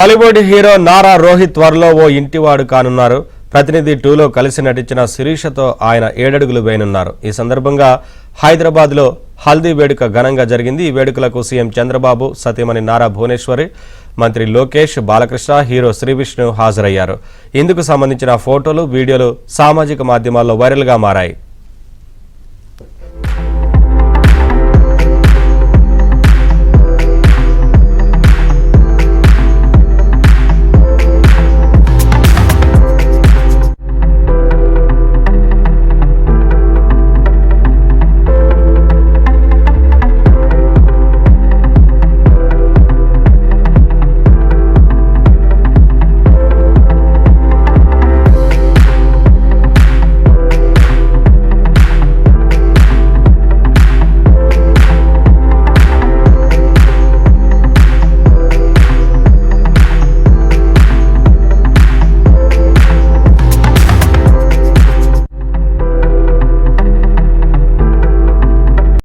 Bollywood hero Nara Rohit త్వరలో ఓ ఇంటివాడు కానున్నారు. ప్రతినిధి 2లో కలిసి నటించిన శిరీషతో ఆయన 7 అడుగులు వేయనున్నారు. ఈ సందర్భంగా హైదరాబాద్లో హల్దీ వేడుక ఘనంగా జరిగింది. ఈ వేడుకలకు సీఎం చంద్రబాబు, సతీమణి నారా భువనేశ్వరి, మంత్రి లోకేష్, బాలకృష్ణ, హీరో శ్రీవిష్ణు హాజరయ్యారు. ఇందుకు సంబంధించిన ఫోటోలు, వీడియోలు సామాజిక మాధ్యమాల్లో వైరల్గా మారాయి.